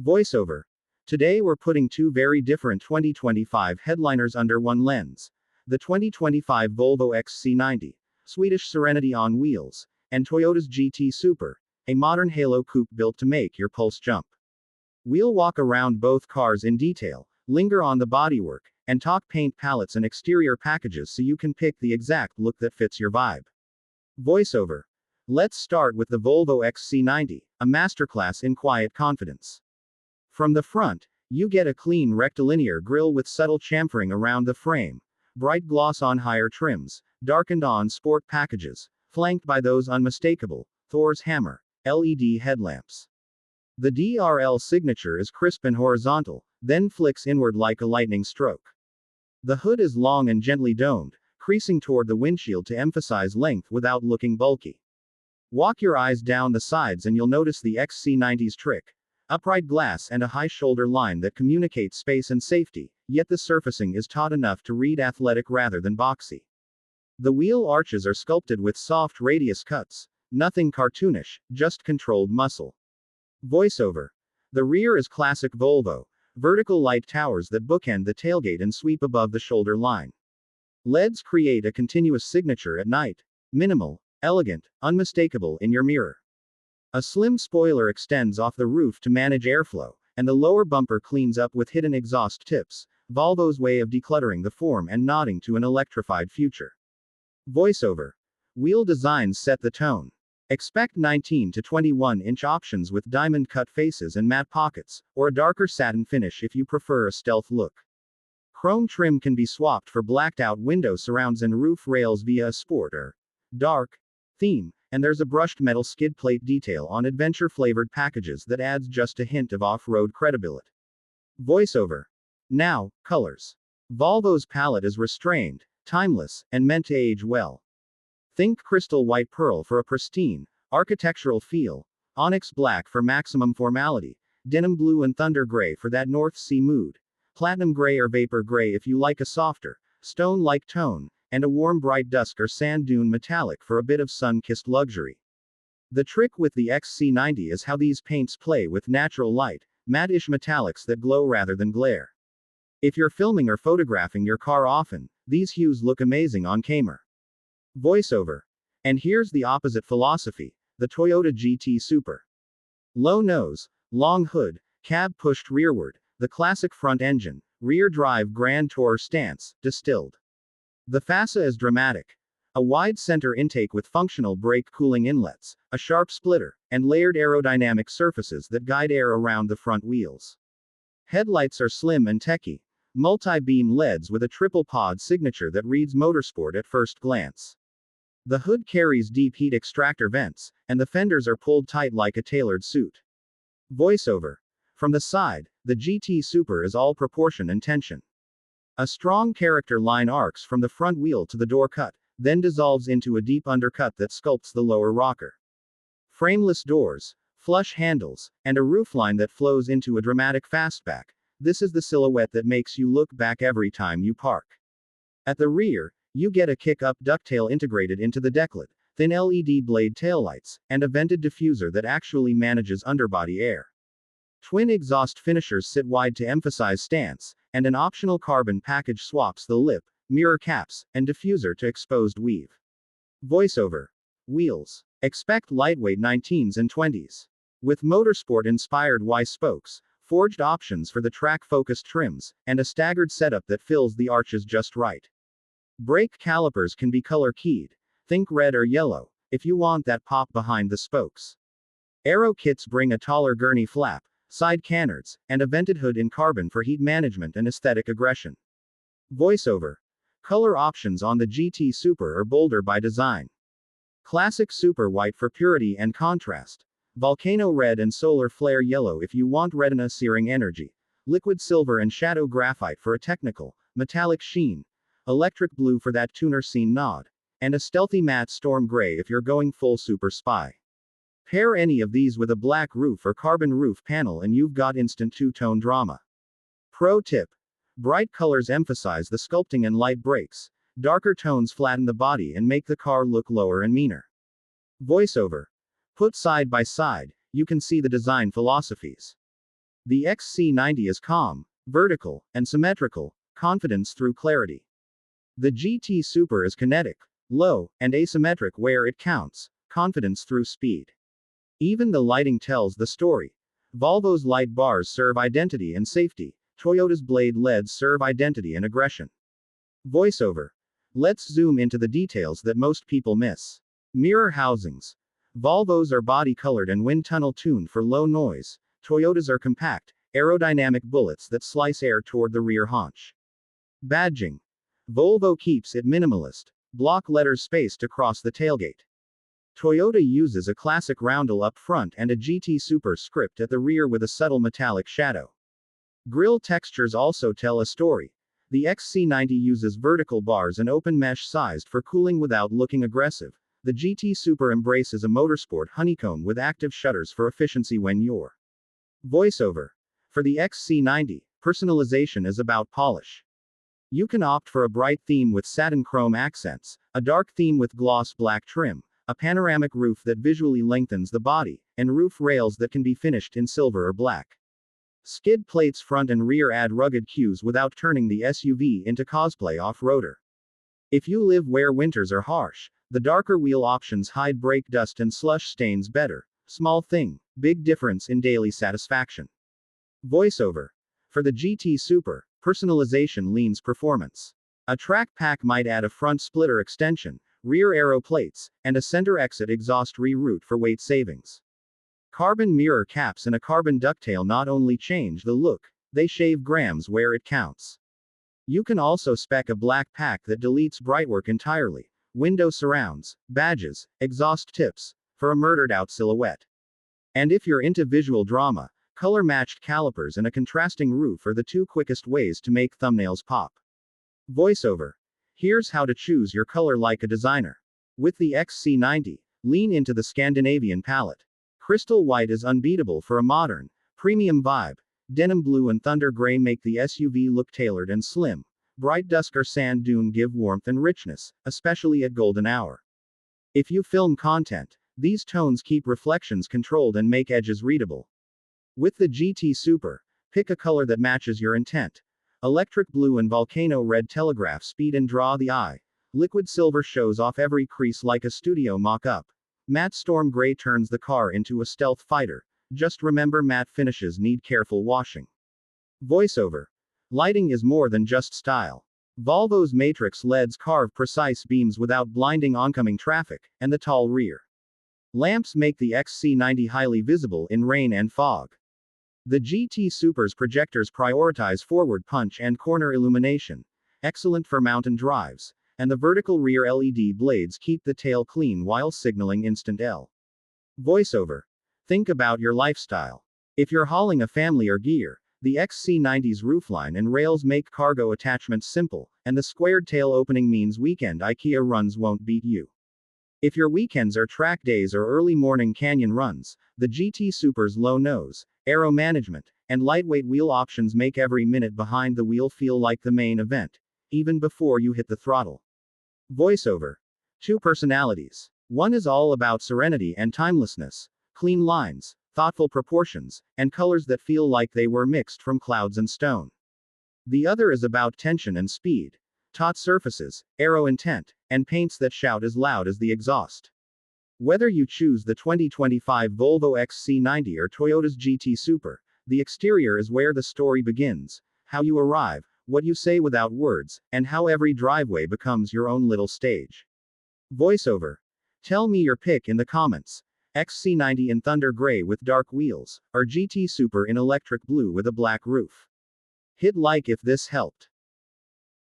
Voiceover. Today we're putting two very different 2025 headliners under one lens. The 2025 Volvo XC90, Swedish Serenity on wheels, and Toyota's GT Super, a modern halo coupe built to make your pulse jump. We'll walk around both cars in detail, linger on the bodywork, and talk paint palettes and exterior packages so you can pick the exact look that fits your vibe. Voiceover. Let's start with the Volvo XC90, a masterclass in quiet confidence. From the front, you get a clean rectilinear grille with subtle chamfering around the frame, bright gloss on higher trims, darkened on sport packages, flanked by those unmistakable Thor's hammer LED headlamps. The DRL signature is crisp and horizontal, then flicks inward like a lightning stroke. The hood is long and gently domed, creasing toward the windshield to emphasize length without looking bulky. Walk your eyes down the sides and you'll notice the XC90's trick. Upright glass and a high shoulder line that communicates space and safety, yet the surfacing is taut enough to read athletic rather than boxy. The wheel arches are sculpted with soft radius cuts, nothing cartoonish, just controlled muscle. Voiceover. The rear is classic Volvo, vertical light towers that bookend the tailgate and sweep above the shoulder line. LEDs create a continuous signature at night, minimal, elegant, unmistakable in your mirror. A slim spoiler extends off the roof to manage airflow, and the lower bumper cleans up with hidden exhaust tips, Volvo's way of decluttering the form and nodding to an electrified future. Voiceover. Wheel designs set the tone. Expect 19 to 21-inch options with diamond-cut faces and matte pockets, or a darker satin finish if you prefer a stealth look. Chrome trim can be swapped for blacked-out window surrounds and roof rails via a sport or dark theme, and there's a brushed metal skid plate detail on adventure-flavored packages that adds just a hint of off-road credibility. Voiceover. Now, colors. Volvo's palette is restrained, timeless, and meant to age well. Think crystal white pearl for a pristine, architectural feel, onyx black for maximum formality, denim blue and thunder gray for that North Sea mood, platinum gray or vapor gray if you like a softer, stone-like tone, and a warm bright dusk or sand dune metallic for a bit of sun-kissed luxury. The trick with the XC90 is how these paints play with natural light, matte-ish metallics that glow rather than glare. If you're filming or photographing your car often, these hues look amazing on camera. Voiceover. And here's the opposite philosophy, the Toyota GT Super. Low nose, long hood, cab pushed rearward, the classic front engine, rear drive Grand Tour stance, distilled. The fascia is dramatic. A wide center intake with functional brake cooling inlets, a sharp splitter, and layered aerodynamic surfaces that guide air around the front wheels. Headlights are slim and techy, multi-beam LEDs with a triple pod signature that reads motorsport at first glance. The hood carries deep heat extractor vents, and the fenders are pulled tight like a tailored suit. Voiceover. From the side, the GT Super is all proportion and tension. A strong character line arcs from the front wheel to the door cut, then dissolves into a deep undercut that sculpts the lower rocker. Frameless doors, flush handles, and a roofline that flows into a dramatic fastback. This is the silhouette that makes you look back every time you park. At the rear, you get a kick-up ducktail integrated into the decklet, thin LED blade taillights, and a vented diffuser that actually manages underbody air. Twin exhaust finishers sit wide to emphasize stance, and an optional carbon package swaps the lip, mirror caps, and diffuser to exposed weave. Voiceover. Wheels. Expect lightweight 19s and 20s. With motorsport-inspired Y spokes, forged options for the track-focused trims, and a staggered setup that fills the arches just right. Brake calipers can be color-keyed, think red or yellow, if you want that pop behind the spokes. Aero kits bring a taller gurney flap, side canards, and a vented hood in carbon for heat management and aesthetic aggression. Voiceover. Color options on the GT Super are bolder by design. Classic Super White for purity and contrast. Volcano Red and Solar Flare Yellow if you want retina-searing energy. Liquid Silver and Shadow Graphite for a technical, metallic sheen. Electric Blue for that tuner scene nod. And a stealthy matte Storm Gray if you're going full super spy. Pair any of these with a black roof or carbon roof panel and you've got instant two-tone drama. Pro tip. Bright colors emphasize the sculpting and light breaks. Darker tones flatten the body and make the car look lower and meaner. Voiceover. Put side by side, you can see the design philosophies. The XC90 is calm, vertical, and symmetrical, confidence through clarity. The GT Super is kinetic, low, and asymmetric where it counts, confidence through speed. Even the lighting tells the story. Volvo's light bars serve identity and safety, Toyota's blade LEDs serve identity and aggression. Voiceover. Let's zoom into the details that most people miss. Mirror housings. Volvos are body colored and wind tunnel tuned for low noise, Toyotas are compact, aerodynamic bullets that slice air toward the rear haunch. Badging. Volvo keeps it minimalist, block letters spaced across the tailgate. Toyota uses a classic roundel up front and a GT Super script at the rear with a subtle metallic shadow. Grille textures also tell a story. The XC90 uses vertical bars and open mesh sized for cooling without looking aggressive. The GT Super embraces a motorsport honeycomb with active shutters for efficiency when you're. Voiceover. For the XC90, personalization is about polish. You can opt for a bright theme with satin chrome accents, a dark theme with gloss black trim, a panoramic roof that visually lengthens the body, and roof rails that can be finished in silver or black. Skid plates front and rear add rugged cues without turning the SUV into cosplay off-roader. If you live where winters are harsh, the darker wheel options hide brake dust and slush stains better. Small thing, big difference in daily satisfaction. Voiceover. For the GT Super, personalization leans performance. A track pack might add a front splitter extension, rear aero plates, and a center exit exhaust reroute for weight savings. Carbon mirror caps and a carbon ducktail not only change the look, they shave grams where it counts. You can also spec a black pack that deletes brightwork entirely, window surrounds, badges, exhaust tips, for a murdered out silhouette. And if you're into visual drama, color-matched calipers and a contrasting roof are the two quickest ways to make thumbnails pop. Voiceover. Here's how to choose your color like a designer. With the XC90, lean into the Scandinavian palette. Crystal white is unbeatable for a modern, premium vibe. Denim blue and thunder gray make the SUV look tailored and slim. Bright dusk or sand dune give warmth and richness, especially at golden hour. If you film content, these tones keep reflections controlled and make edges readable. With the GT Super, pick a color that matches your intent. Electric blue and volcano red telegraph speed and draw the eye. Liquid silver shows off every crease like a studio mock-up. Matte storm gray turns the car into a stealth fighter. Just remember matte finishes need careful washing. Voiceover. Lighting is more than just style. Volvo's matrix LEDs carve precise beams without blinding oncoming traffic, and the tall rear lamps make the XC90 highly visible in rain and fog. The GT Super's projectors prioritize forward punch and corner illumination, excellent for mountain drives, and the vertical rear LED blades keep the tail clean while signaling instant L. Voiceover. Think about your lifestyle. If you're hauling a family or gear, the XC90's roofline and rails make cargo attachments simple, and the squared tail opening means weekend IKEA runs won't beat you. If your weekends are track days or early morning canyon runs, the GT Super's low nose, aero management, and lightweight wheel options make every minute behind the wheel feel like the main event, even before you hit the throttle. Voiceover. Two personalities. One is all about serenity and timelessness, clean lines, thoughtful proportions, and colors that feel like they were mixed from clouds and stone. The other is about tension and speed, taut surfaces, aero intent, and paints that shout as loud as the exhaust. Whether you choose the 2025 Volvo XC90 or Toyota's GT Super, the exterior is where the story begins, how you arrive, what you say without words, and how every driveway becomes your own little stage. Voiceover. Tell me your pick in the comments. XC90 in thunder gray with dark wheels, or GT Super in electric blue with a black roof. Hit like if this helped.